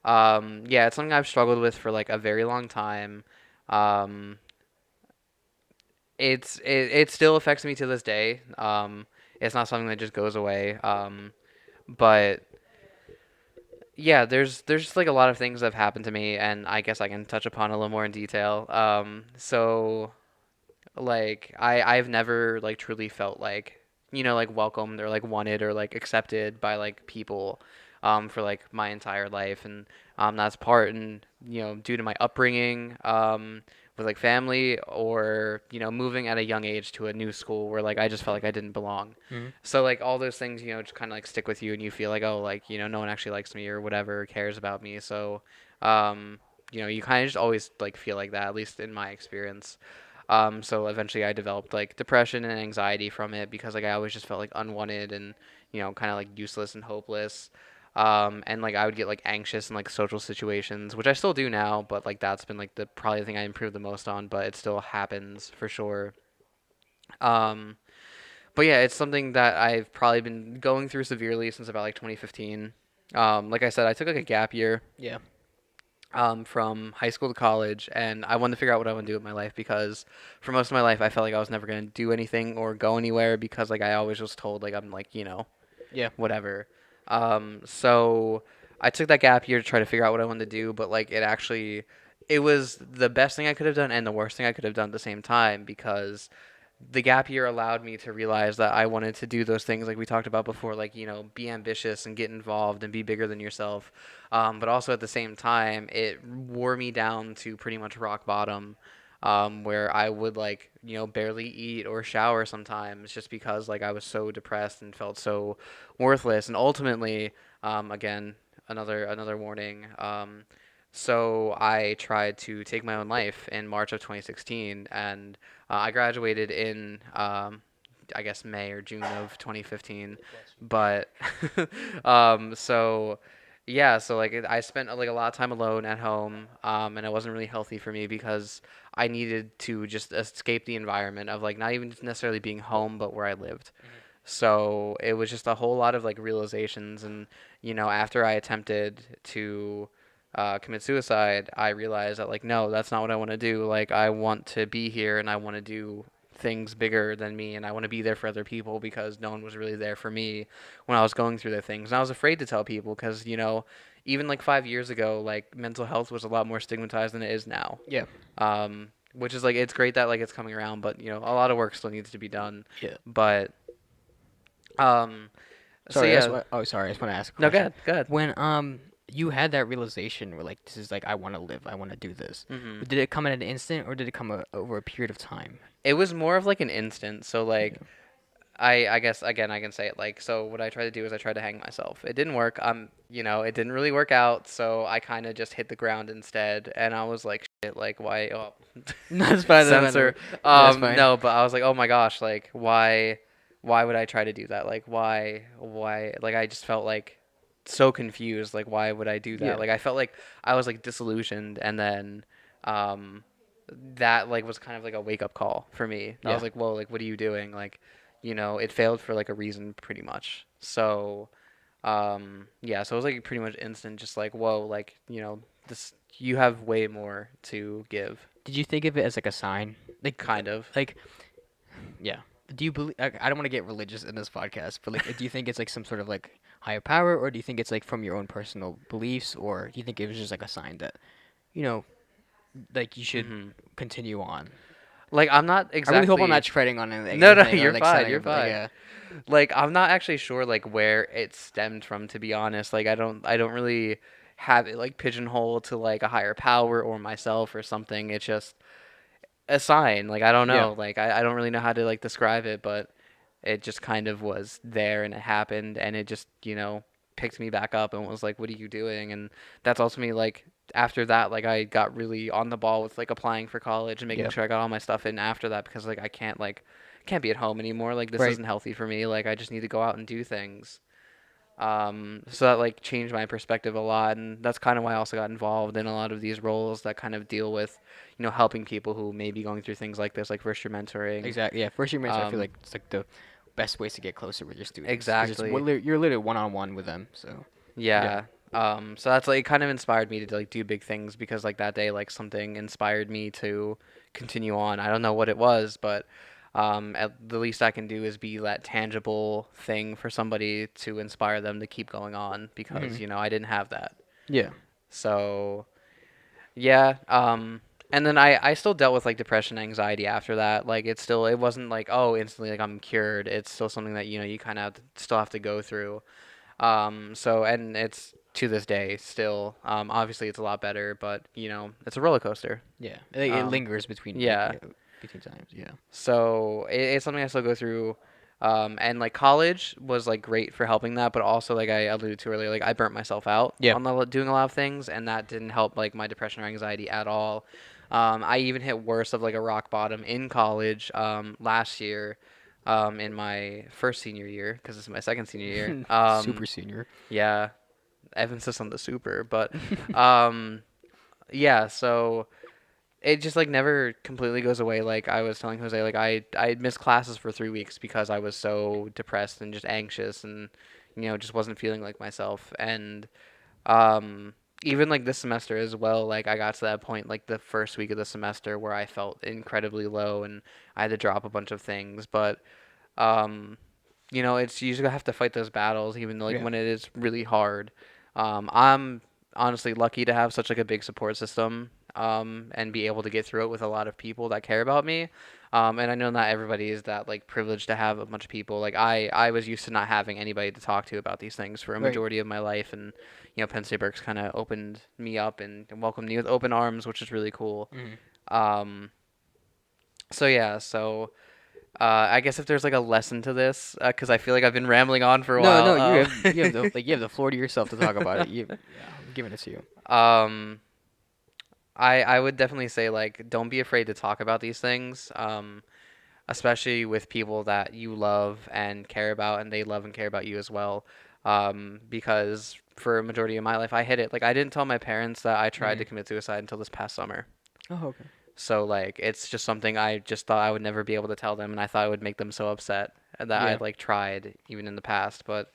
yeah, it's something I've struggled with for like a very long time. Um, it still affects me to this day. It's not something that just goes away. But yeah, there's just like a lot of things that have happened to me, and I guess I can touch upon a little more in detail. So like I've never like truly felt like like welcomed or like wanted or like accepted by like people for like my entire life. And that's part and due to my upbringing with like family, or moving at a young age to a new school where like I just felt like I didn't belong. Hmm. So like all those things just kind of like stick with you, and you feel like, oh, like no one actually likes me or whatever, or cares about me. So you kind of just always like feel like that, at least in my experience. So eventually I developed like depression and anxiety from it, because like I always just felt like unwanted and kind of like useless and hopeless. And like I would get like anxious in like social situations, which I still do now, but like that's been like the probably the thing I improved the most on, but it still happens for sure. Um, but yeah, it's something that I've probably been going through severely since about like 2015. Like I said, I took like a gap year Yeah. from high school to college, and I wanted to figure out what I want to do with my life, because for most of my life I felt like I was never going to do anything or go anywhere, because like I always was told like I'm like Yeah. whatever. So I took that gap year to try to figure out what I wanted to do, but like it was the best thing I could have done and the worst thing I could have done at the same time, because the gap year allowed me to realize that I wanted to do those things like we talked about before, like, be ambitious and get involved and be bigger than yourself. But also at the same time, it wore me down to pretty much rock bottom, where I would like, barely eat or shower sometimes, just because like I was so depressed and felt so worthless. And ultimately, again, another warning. So I tried to take my own life in March of 2016, and I graduated in I guess May or June of 2015. But so yeah, so like I spent like a lot of time alone at home, and it wasn't really healthy for me, because I needed to just escape the environment of like not even necessarily being home, but where I lived. So it was just a whole lot of like realizations, and after I attempted to commit suicide, I realized that like no, that's not what I want to do. Like I want to be here, and I want to do things bigger than me, and I want to be there for other people because no one was really there for me when I was going through the things. And I was afraid to tell people because even like 5 years ago, like mental health was a lot more stigmatized than it is now. Yeah. Which is like it's great that like it's coming around, but a lot of work still needs to be done. Yeah. But um, so Sorry, that's yeah, what. Oh, sorry. I just want to ask a no, go question. ahead, go ahead. When you had that realization where like this is like I want to live, I want to do this. hmm Did it come in an instant or did it come over a period of time? It was more of like an instant. So like Yeah. I guess again I can say it like so. What I tried to do is I tried to hang myself. It didn't work. It didn't really work out. So I kind of just hit the ground instead, and I was like, shit, like why? Oh, That's fine. That's fine. censor. That's fine. No, but I was like, oh my gosh, like why? Why would I try to do that? Like why? Why? Like I just felt like so confused. Like why would I do that? Yeah. Like I felt like I was like disillusioned, and then um, that like was kind of like a wake up call for me. I was Yeah. like, whoa, like what are you doing? Like it failed for like a reason pretty much. So, yeah, so it was like pretty much instant, just like, whoa, like, this, you have way more to give, Did you think of it as like a sign? kind of. Like, yeah. Do you believe? I don't want to get religious in this podcast, but like, do you think it's like some sort of like higher power, or do you think it's like from your own personal beliefs, or do you think it was just like a sign that, you know, like you should hmm continue on? Like, I'm not I really hope I'm exactly. not treading on anything, No, no, or you're like fine, setting you're up like fine. Like, I'm not actually sure, like, where it stemmed from, to be honest. Like, I don't really have it, like, pigeonholed to, like, a higher power or myself or something. It's just a sign. Like, I don't yeah, know. Like, I don't really know how to, like, describe it, but it just kind of was there and it happened and it just picked me back up and was like, what are you doing? And that's ultimately like after that, like I got really on the ball with like applying for college and making yeah, sure I got all my stuff in after that because like I can't be at home anymore. Like this right, isn't healthy for me. Like I just need to go out and do things. So that like changed my perspective a lot, and that's kind of why I also got involved in a lot of these roles that kind of deal with, helping people who may be going through things like this, like first year mentoring. exactly. Yeah, first year mentor, I feel Um, like it's like the best ways to get closer with your students because exactly. you're literally one on one with them. So yeah, Yeah. So that's like it kind of inspired me to like do big things because like that day like something inspired me to continue on. I don't know what it was, but at the least I can do is be that tangible thing for somebody to inspire them to keep going on hmm because I didn't have that. yeah, So yeah, and then I still dealt with like depression, anxiety after that. Like it wasn't like oh instantly like I'm cured. It's still something that you kind of still have to go through. And it's to this day still. Obviously it's a lot better, but it's a roller coaster. yeah. It Um, lingers between like yeah. between times. Yeah, So it's something I still go through. And like college was like great for helping that, but also like I alluded to earlier, like I burnt myself out yeah. on doing a lot of things, and that didn't help like my depression or anxiety at all. I even hit worse of like a rock bottom in college last year, in my first senior year because this is my second senior year. Super senior. Yeah, emphasis on the super, but um, yeah, so it just like never completely goes away. Like I was telling Jose, like I missed classes for 3 weeks because I was so depressed and just anxious and just wasn't feeling like myself. And um, even like this semester as well, like I got to that point like the first week of the semester where I felt incredibly low and I had to drop a bunch of things, but um, it's you just have to fight those battles, even like Yeah, when it is really hard. I'm honestly lucky to have such like a big support system, and be able to get through it with a lot of people that care about me. And I know not everybody is that like privileged to have a bunch of people. Like I was used to not having anybody to talk to about these things for a right. majority of my life, and Penn State Berks kind of opened me up and welcomed me with open arms, which is really cool. Mhm. Um, so yeah, so. I guess if there's like a lesson to this, because I feel like I've been rambling on for a No, while. no, you have the like you have the floor to yourself to talk about it. Yeah, I'm giving it to you. Um, I would definitely say like don't be afraid to talk about these things, especially with people that you love and care about, and they love and care about you as well. Because for a majority of my life, I hid it. Like I didn't tell my parents that I tried to Mhm. commit suicide until this past summer. Oh, okay. So like it's just something I just thought I would never be able to tell them, and I thought it would make them so upset. that Yeah. I've like tried even in the past, but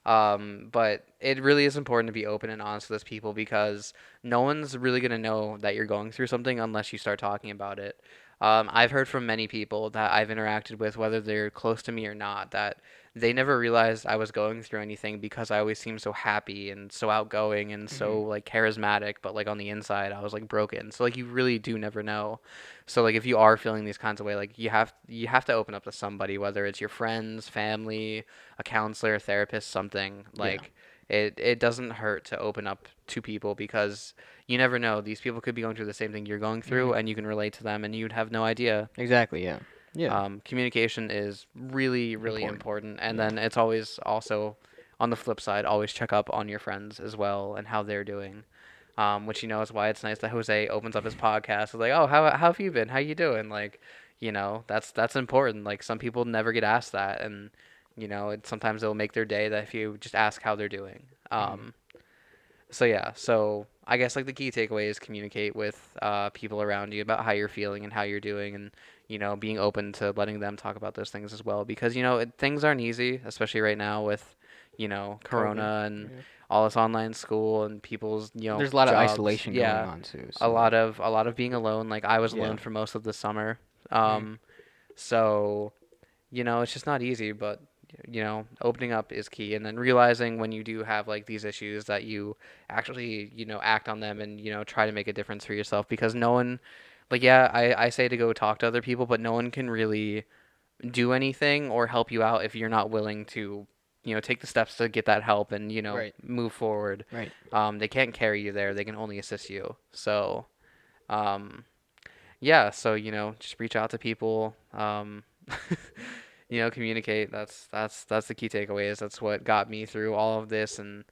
it really is important to be open and honest with people because no one's really going to know that you're going through something unless you start talking about it. I've heard from many people that I've interacted with, whether they're close to me or not, that they never realized I was going through anything because I always seemed so happy and so outgoing and Hmm. so like charismatic, but like on the inside I was like broken. So like you really do never know. So like if you are feeling these kinds of way, like you have to open up to somebody, whether it's your friends, family, a counselor, a therapist, something Yeah. like it doesn't hurt to open up to people because you never know. These people could be going through the same thing you're going through, Hmm. and you can relate to them, and you'd have no idea. Exactly. Yeah. Yeah. Communication is really, really Important. important, and Yeah. then it's always also on the flip side, always check up on your friends as well and how they're doing. Which is why it's nice that Jose opens up his podcast. It's like, oh, how have you been? How you doing? Like, that's important. Like some people never get asked that, and sometimes it'll make their day that if you just ask how they're doing. Hmm. So yeah, so I guess like the key takeaway is communicate with people around you about how you're feeling and how you're doing, and being open to letting them talk about those things as well because things aren't easy, especially right now with COVID. Corona and Yeah. all this online school and people's There's a lot of jobs. isolation going Yeah, on too. a So lot of being alone. Like I was yeah. alone for most of the summer. Mm. So it's just not easy, but opening up is key, and then realizing when you do have like these issues that you actually, act on them and try to make a difference for yourself because no one, like, yeah, I say to go talk to other people, but no one can really do anything or help you out if you're not willing to, take the steps to get that help and Right. move forward. Right. They can't carry you there; they can only assist you. So, um, yeah, so just reach out to people. Communicate. That's the key takeaway. Is that's what got me through all of this, and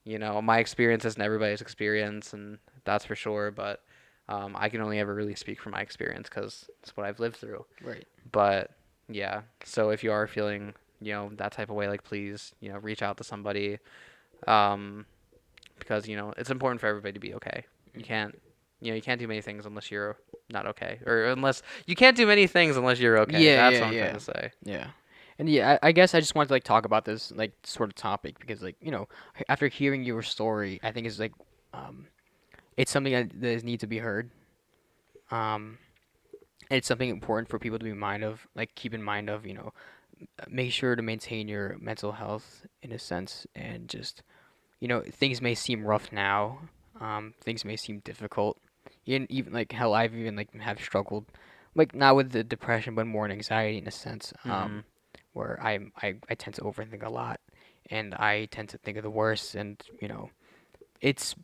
my experience isn't everybody's experience, and that's for sure. But I can only ever really speak from my experience because it's what I've lived through. Right. But yeah, so if you are feeling that type of way, like please reach out to somebody, um, because it's important for everybody to be okay. You Hmm. can't you can't do many things unless you're not okay, or unless you can't do many things unless you're okay. Yeah. That's Yeah. what I'm trying Yeah. to say. Yeah. And yeah, I guess I just wanted to like talk about this like sort of topic because like after hearing your story, I think it's like um it's something that needs to be heard. Um, it's something important for people to be mind of, like keep in mind of, make sure to maintain your mental health in a sense, and just things may seem rough now, things may seem difficult, even like hell, I've even like have struggled, like not with the depression, but more in anxiety in a sense, Mhm. where I tend to overthink a lot, and I tend to think of the worst, and it's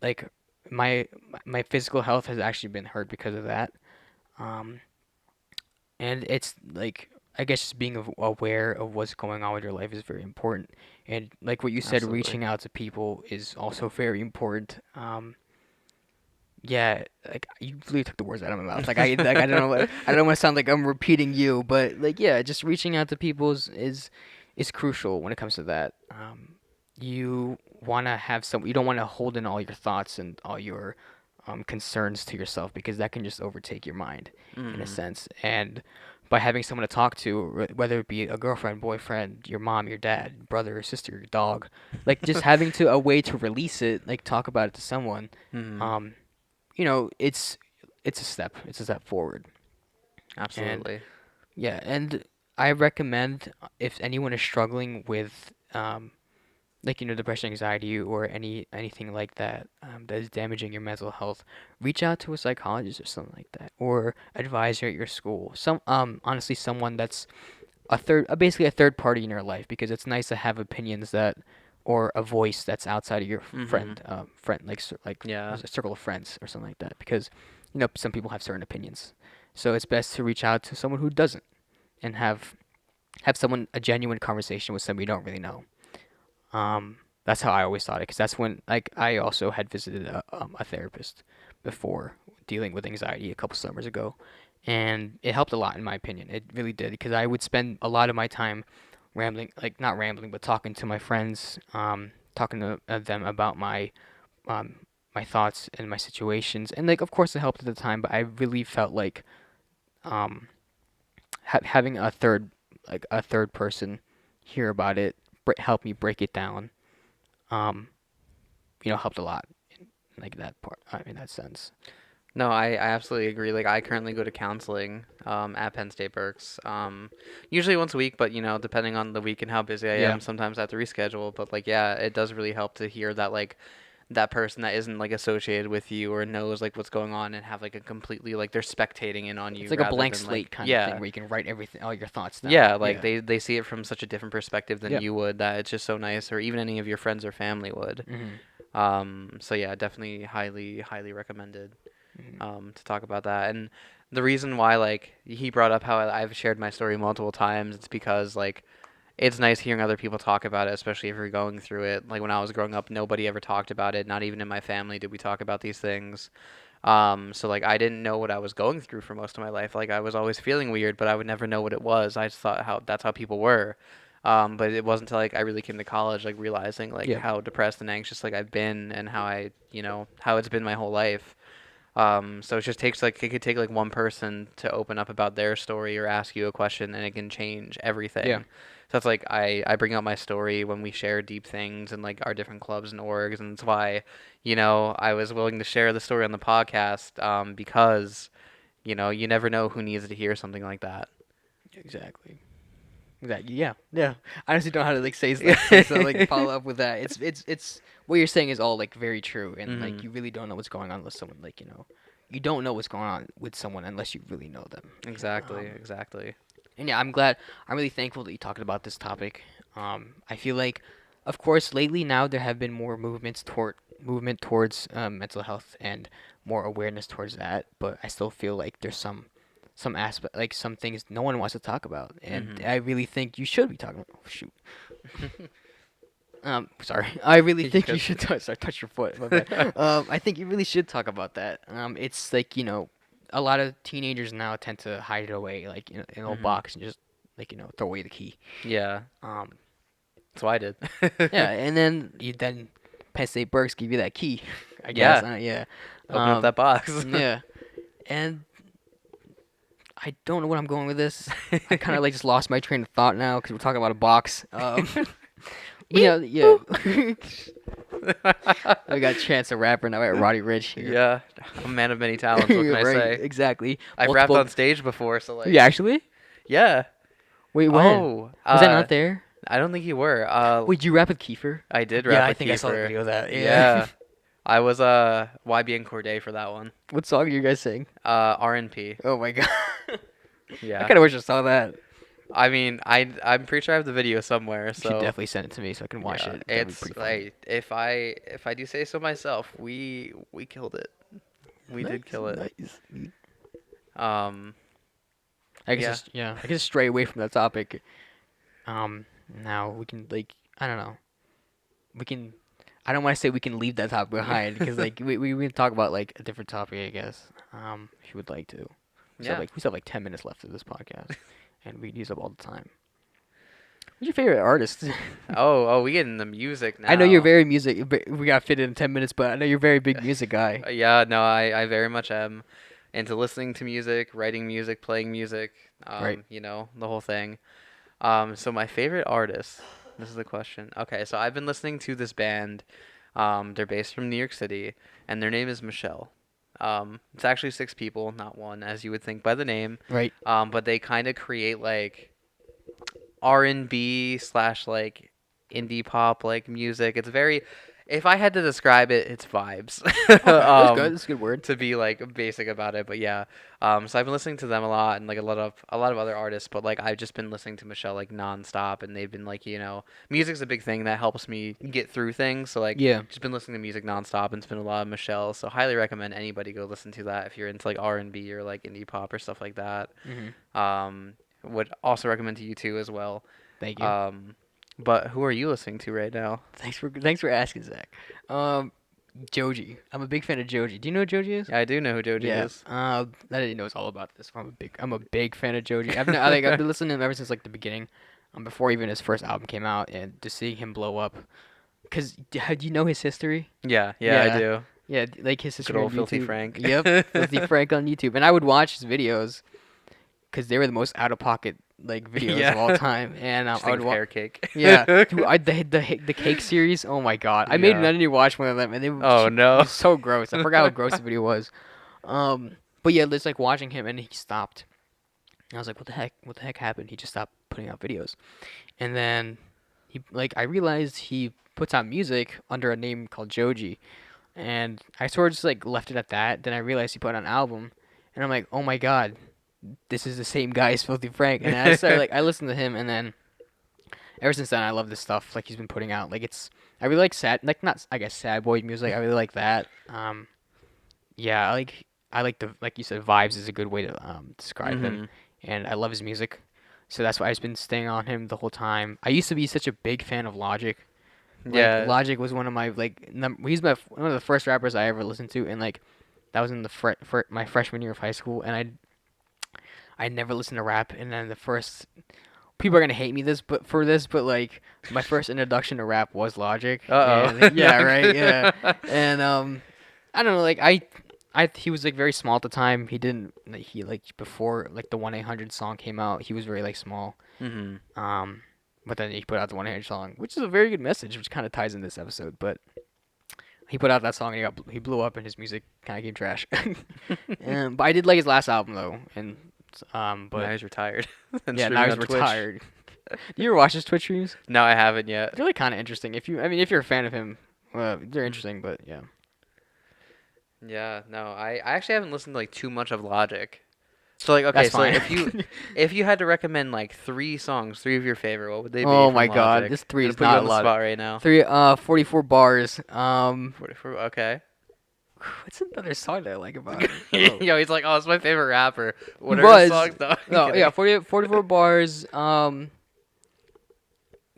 like my my physical health has actually been hurt because of that. Um, and it's like I guess just being aware of what's going on with your life is very important. And like what you said, Absolutely. reaching out to people is also very important. Yeah, like you really took the words out of my mouth. Like I don't know I don't want to sound like I'm repeating you, but like yeah, just reaching out to people is crucial when it comes to that. You want to have some. You don't want to hold in all your thoughts and all your concerns to yourself because that can just overtake your mind in a Mhm. sense. And by having someone to talk to, whether it be a girlfriend, boyfriend, your mom, your dad, brother, sister, your dog, like just having to a way to release it, like talk about it to someone, Mhm. um, it's a step. It's a step forward. And Absolutely. yeah, and I recommend if anyone is struggling with like depression, anxiety, or anything like that that is damaging your mental health, reach out to a psychologist or something like that, or advisor at your school. Some honestly, someone that's basically a third party in your life, because it's nice to have opinions that or a voice that's outside of your Mhm. friend like Yeah. a circle of friends or something like that, because some people have certain opinions, so it's best to reach out to someone who doesn't, and have someone a genuine conversation with somebody you don't really know. That's how I always thought it, because that's when like I also had visited a therapist before dealing with anxiety a couple summers ago, and it helped a lot in my opinion. It really did, because I would spend a lot of my time rambling, like not rambling, but talking to my friends, talking to them about um, my thoughts and my situations, and like of course it helped at the time, but I really felt like um, having a third like a third person hear about it, help me break it down, um, helped a lot in like that part. In that sense. No, I absolutely agree. Like I currently go to counseling at Penn State Berks. Usually once a week, but depending on the week and how busy I Yeah. am, sometimes I have to reschedule. But like yeah, it does really help to hear that like that person that isn't like associated with you or knows like what's going on and have like a completely like they're spectating in on It's you like a rather blank than like slate kind of thing yeah. where you can write everything, all your thoughts down. Yeah, like Yeah. they see it from such a different perspective than Yeah. you would that it's just so nice or even any of your friends or family would. Mhm. So yeah, definitely highly recommended Mhm. to talk about that. And the reason why like he brought up how I've shared my story multiple times, it's because like it's nice hearing other people talk about it, especially if you're going through it. Like when I was growing up, nobody ever talked about it. Not even in my family did we talk about these things. So like I didn't know what I was going through for most of my life. Like I was always feeling weird, but I would never know what it was. I just thought how that's how people were. But it wasn't until like I really came to college, like realizing like Yeah. how depressed and anxious like I've been and how how it's been my whole life. So it just takes like it could take like one person to open up about their story or ask you a question, and it can change Yeah. everything. So that's like I bring out my story when we share deep things and like our different clubs and orgs, and that's why I was willing to share the story on the podcast because you never know who needs to hear something like that. Exactly. Exactly. Yeah. Yeah. I honestly don't know how to like say so like follow up with that. It's what you're saying is all like very true, and like Mhm. you really don't know what's going on with someone, like you don't know what's going on with someone unless you really know them. Exactly. Um, Exactly. and yeah, I'm really thankful that you talked about this topic. I feel like, of course, lately now there have been more movement towards mental health and more awareness towards that. But I still feel like there's some aspect, like some things no one wants to talk about, and Mhm. I really think you should be talking about. Oh, shoot. Sorry. I really You think you good? should touch your foot. My bad. I think you really should talk about that. It's like a lot of teenagers now tend to hide it away, like in a little Mhm. box and just like throw away the key. Yeah. Um, That's what I did. yeah, and then Penn State Berks give you that key, I guess. Yeah. Yeah. Open up Um, that box. yeah, and I don't know where I'm going with this. I kind of like just lost my train of thought now because we're talking about a box. Yeah, yeah. We got Chance the Rapper now at Roddy Rich here. Yeah, I'm a man of many talents. What can I Right, say? exactly. I've rapped Multiple. on stage before, so Yeah, like, actually. yeah. Wait, when Oh, was that not there? I don't think you were. Wait, you rap with Kiefer? I did Yeah, rap I with think I saw the Kiefer. video of that. Yeah. Yeah, I was YBN Corday for that one. What song are you guys sing? RNP. Oh my god. I Yeah. kind of wish I saw that. I mean, I'm pretty sure I have the video somewhere. You should So definitely send it to me so I can watch yeah, it. That'd be it's pretty funny. like if I do say so myself, we killed it. We did Nice, kill it. nice. Um, I guess yeah. just yeah, I guess stray away from that topic. Now we can like I don't know. We can. I don't want to say we can leave that topic behind because like we can talk about like a different topic, I guess. If you would like to. Yeah. We still have like 10 minutes left of this podcast, and we use up all the time. Who's your favorite artist? Oh, we get in the music now. I know you're very music. We got to fit in 10 minutes, but I know you're a very big music guy. Yeah, no, I very much am into listening to music, writing music, playing music, Right. the whole thing. So my favorite artist, this is the question. Okay, so I've been listening to this band. They're based from New York City, and their name is Michelle. It's actually six people, not one, as you would think by the name. Right. But they kind of create like R&B slash like indie pop like music. It's very, if I had to describe it, it's vibes. Okay, that's good. That's a good word. To be like basic about it, but yeah. So I've been listening to them a lot and like a lot of other artists, but like I've just been listening to Michelle like nonstop, and they've been like music's a big thing that helps me get through things. So like Yeah. just been listening to music nonstop, and it's been a lot of Michelle. So highly recommend anybody go listen to that if you're into like R&B or like indie pop or stuff like that. Hmm. Would also recommend to you too as well. Thank you. But who are you listening to right now? Thanks for asking, Zach. Joji. I'm a big fan of Joji. Do you know who Joji is? Yeah, I do know who Joji Yeah. is. I didn't know all about this. I'm a big fan of Joji. I've been listening to him ever since like the beginning, before even his first album came out, and to see him blow up. Cause do you know his history? Yeah, I Yeah. do. Yeah, like his Good history on old Filthy YouTube. Frank. Yep, Filthy Frank on YouTube, and I would watch his videos, cause they were the most out of pocket like videos Yeah. of all time, and Just I think would of watch. hair cake. Yeah, dude, the cake series. Oh my god, I made Yeah. Melanie watch one of them, and Oh it no. was so gross. I forgot how gross the video was. But yeah, it's like watching him, and he stopped. And I was like, what the heck? What the heck happened? He just stopped putting out videos, and then I realized he puts out music under a name called Joji, and I sort of just like left it at that. Then I realized he put out an album, and I'm like, oh my god, this is the same guy as Filthy Frank. And I started I listened to him, and then ever since then I love this stuff like he's been putting out. I really like sad, like not I guess sad boy music. I really like that. Yeah, I like the like you said, vibes is a good way to describe him, Mhm. and I love his music. So that's why I've been staying on him the whole time. I used to be such a big fan of Logic. Like Yeah. Logic was one of my he's one of the first rappers I ever listened to, and like that was in my freshman year of high school, and I never listened to rap, and then the first people are gonna hate me but like my first introduction to rap was Logic, Uh and yeah, right, yeah, oh. and I don't know, like he was like very small at the time. He didn't like, he like before like the 1-800 song came out, he was very like small. Mhm. But then he put out the 1-800 song, which is a very good message, which kind of ties in this episode. But he put out that song and he blew up, and his music kind of came trash. But I did like his last album though, and Now but he's retired and yeah, now streaming he's on Twitch. retired. Do you ever watch his Twitch streams? No, I haven't yet. They're like kind of interesting. If you're a fan of him, they're interesting. But yeah, Yeah, no, I actually haven't listened to like too much of Logic. So like okay, that's so fine. if you had to recommend like three songs, three of your favorite, what would they be Oh from my God, Logic? this I'm three gonna is put you not on a the lot. spot right now. 44 bars. 44, okay. What's another song that I like about him? Yo, he's like, oh, it's my favorite rapper. What are was. his songs though? I'm No, kidding. yeah, 44 bars.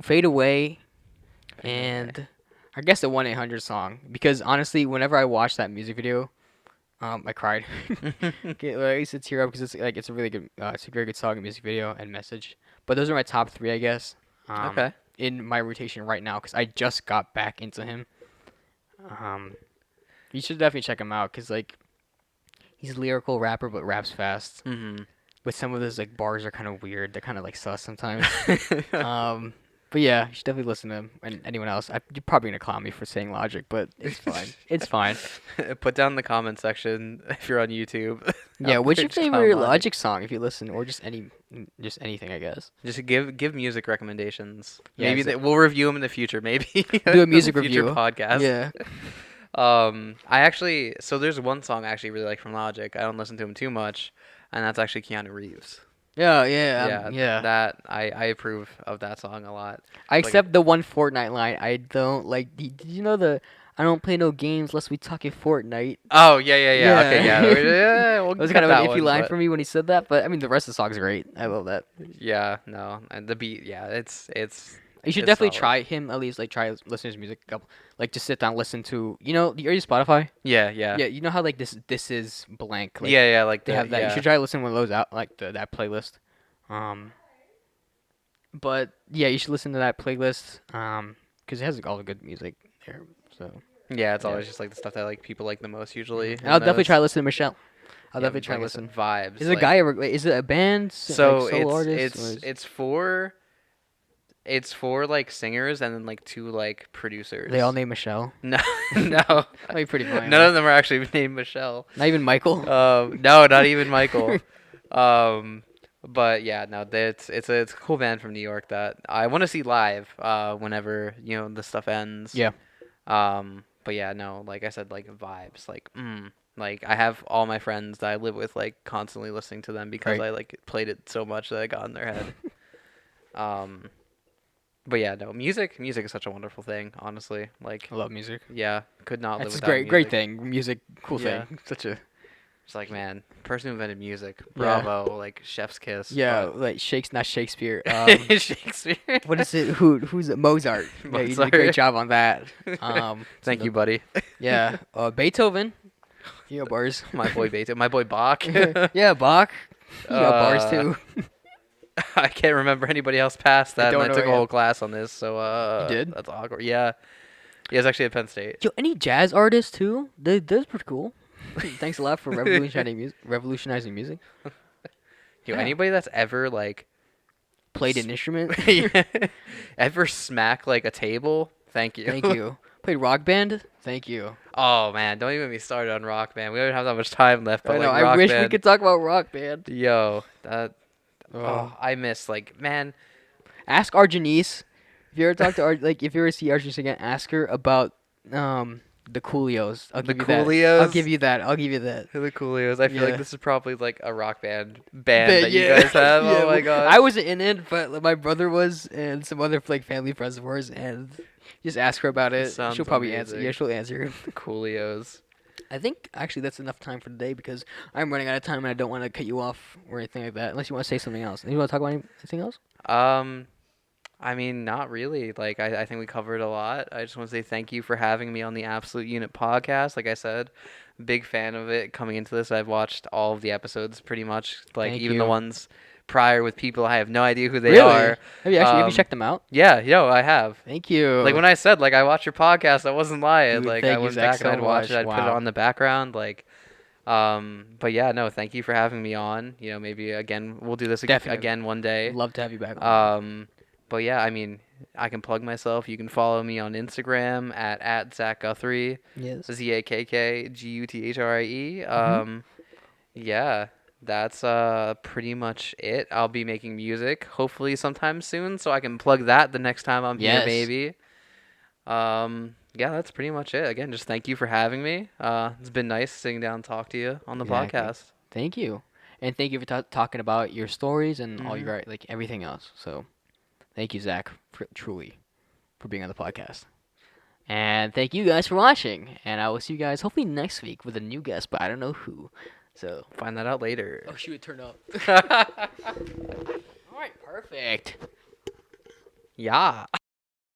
Fade Away, and I guess the 1-800 song. Because honestly, whenever I watch that music video, I cried. I used to tear up because it's a really good, it's a very good song and music video and message. But those are my top three, I guess. Okay. In my rotation right now, because I just got back into him. You should definitely check him out, because like he's a lyrical rapper but raps fast. Mhm. But some of his like bars are kind of weird. They're kind of like sus sometimes. But yeah, you should definitely listen to him and anyone else. You're probably gonna clown me for saying Logic, but it's fine. It's fine. Put down in the comment section if you're on YouTube. Yeah, Up what's there, your just clown favorite Logic song if you listen, or just anything, I guess. Just give music recommendations. Yeah, Maybe we'll review them in the future. Maybe Do a music future review. podcast. Yeah. I actually there's one song I actually really like from Logic. I don't listen to him too much, and that's actually Keanu Reeves. Yeah, yeah. That I approve of that song a lot. I Like, accept the one Fortnite line. I don't like. Did you know the? I don't play no games unless we talking Fortnite. oh yeah. Okay, Yeah. yeah. We'll It was cut kind of an that iffy one, line but- for me when he said that, but I mean the rest of the song's great. I love that. Yeah, no, and the beat, yeah, it's You should it's definitely solid. try him, at least like try listen to his music a couple, like just sit down listen to, are you Spotify? Yeah. Yeah, you know how like this is blank, like Yeah, like they the, have that. You yeah. should try to listen to one of those out, like that playlist. But yeah, you should listen to that playlist, because it has like, all the good music there. So Yeah, it's Yeah. always just like the stuff that like people like the most usually. and I'll in definitely those. try to listen to Michelle. I'll Yeah, definitely try to like I said, listen. vibes. Is it a like- guy or is it a band? So like, solo artist, it's or is- it's for it's for like singers and then like two like producers. they all named Michelle. No, no. That'd be pretty funny. None of them are actually named Michelle. Not even Michael. No, not even Michael. But yeah, no, it's a cool band from New York that I want to see live. Whenever the stuff ends. Yeah. But yeah, no, like I said, like vibes, like I have all my friends that I live with like constantly listening to them because Right. I like played it so much that I got in their head. But yeah, no, music is such a wonderful thing, honestly. Like, I love music. yeah, could not live It's a without great, music. great thing. Music, cool Yeah. thing. Such a It's like, man, person who invented music, Yeah. bravo, like chef's kiss. yeah, but- like not Shakespeare. Shakespeare. What is it? Who's it? Mozart. Yeah, you did a Mozart. great job on that. Thank you, buddy. Yeah, Beethoven. You got bars. My boy Beethoven, my boy Bach. Yeah, Bach. You got bars Uh, too. I can't remember anybody else past I that, and don't I took know, a yeah. whole class on this, so You did? that's awkward. Yeah, he was actually at Penn State. Yo, any jazz artists too? That's pretty cool. Thanks a lot for revolutionizing music. Yo, Yeah. anybody that's ever like Played an instrument. Yeah. Ever smack like a table? Thank you. Thank you. Played Rock Band. Thank you. Oh man, don't even get me started on Rock Band. We don't have that much time left, but I know. like I Rock wish we Band, could talk about Rock Band. yo, that Oh. I miss like man, Ask Arjanice. If you ever talk to if you ever see Arjanice again, ask her about the Coolios. I'll the give you that. I'll Coolios. give you that. I'll give you that. The Coolios. I feel like Yeah. this is probably like a rock band But that you yeah, guys have. yeah. Oh my I gosh. wasn't in it, but my brother was, and some other like family friends of ours, and just ask her about This it. She'll sounds probably answer. Yeah, amazing. she'll answer. The Coolios. I think actually that's enough time for today because I'm running out of time and I don't want to cut you off or anything like that. Unless you want to say something else. You want to talk about anything else? Um, I mean, not really. Like, I think we covered a lot. I just want to say thank you for having me on the Absolute Unit podcast. Like I said, big fan of it. Coming into this, I've watched all of the episodes pretty much. Like, Thank even the you. ones prior with people I have no idea who they Really? are. Have you checked them out? Yeah, yo, I have. Thank you. Like when I said like I watch your podcast, I wasn't lying. Dude, Like I thank you, went Zach, back and so I'd watch it. much. I'd put it Wow. on the background. Like, but yeah, no, thank you for having me on. You know, maybe again we'll do this Definitely. again one day. Love to have you back. But yeah, I mean, I can plug myself. You can follow me on Instagram at zakkguthrie, Yes. zakkguthrie. Mhm. Yeah, that's pretty much it. I'll be making music hopefully sometime soon, so I can plug that the next time I'm here Yes. maybe. Yeah, that's pretty much it. Again, just thank you for having me. It's been nice sitting down and talk to you on the Exactly. podcast. Thank you, and thank you for talking about your stories and all Hmm. your like everything else. So, thank you, Zach, truly, for being on the podcast. And thank you guys for watching. And I will see you guys hopefully next week with a new guest, but I don't know who. So, Find that out later. oh shoot, turn up. All right, perfect. Yeah.